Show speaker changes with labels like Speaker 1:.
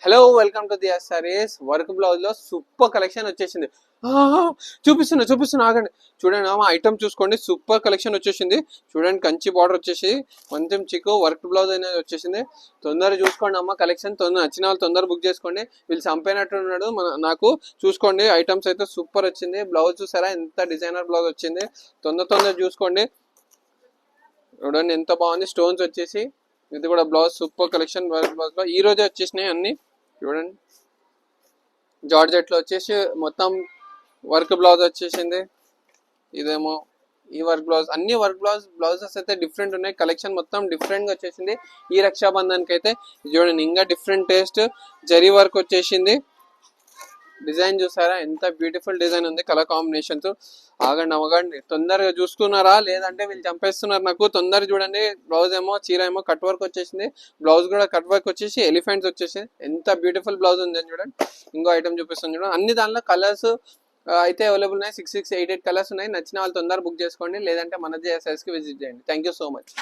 Speaker 1: Hello welcome to the saris work blouse లో super collection వచ్చేసింది. చూపిస్తున్నా ఆగండి. చూడండి అమ్మా, ఐటమ్ చూసుకోండి. సూపర్ కలెక్షన్ వచ్చేసింది. చూడండి, కంచి బార్డర్ వచ్చేసి కొంచెం చిక్కు వర్క్ బ్లౌజ్ అనేది వచ్చేసింది. తొందరగా చూసుకోండి అమ్మ, కలెక్షన్ తొందర నచ్చిన వాళ్ళు తొందర బుక్ చేసుకోండి. వీళ్ళు చంపైనట్టు ఉన్నాడు నాకు. చూసుకోండి, ఐటమ్స్ అయితే సూపర్ వచ్చింది. బ్లౌజ్ చూసారా ఎంత డిజైనర్ బ్లౌజ్ వచ్చింది. తొందర చూసుకోండి. చూడండి ఎంత బాగుంది. స్టోన్స్ వచ్చేసి ఇది కూడా blouse super collection. Work blouse లో ఈ రోజే వచ్చేసినాయి అన్ని. చూడండి, జార్జెట్ లో వచ్చేసి మొత్తం వర్క్ బ్లౌజ్ వచ్చేసింది. ఇదేమో ఈ వర్క్ బ్లౌజ్, అన్ని వర్క్ బ్లౌజెస్ అయితే డిఫరెంట్ ఉన్నాయి. కలెక్షన్ మొత్తం డిఫరెంట్ గా వచ్చేసింది. ఈ రక్షాబంధన్ కి అయితే చూడండి ఇంకా డిఫరెంట్ టేస్ట్ జరీ వర్క్ వచ్చేసింది. డిజైన్ చూసారా ఎంత బ్యూటిఫుల్ డిజైన్ ఉంది. కలర్ కాంబినేషన్ తో ఆగండి తొందరగా చూసుకున్నారా లేదంటే వీళ్ళు చంపేస్తున్నారు నాకు. తొందరగా చూడండి. బ్లౌజ్ ఏమో చీర ఏమో కట్ వర్క్ వచ్చేసింది. బ్లౌజ్ కూడా కట్ వర్క్ వచ్చేసి ఎలిఫెంట్స్ వచ్చేసి ఎంత బ్యూటిఫుల్ బ్లౌజ్ ఉంది అని చూడండి. ఇంకో ఐటమ్ చూపిస్తాను చూడండి. అన్ని దానిలో కలర్స్ అయితే అవైలబుల్ ఉన్నాయి. 6, 8 కలర్స్ ఉన్నాయి. నచ్చిన వాళ్ళు తొందర బుక్ చేసుకోండి, లేదంటే మన JSS కి విజిట్ చేయండి. Thank you so much.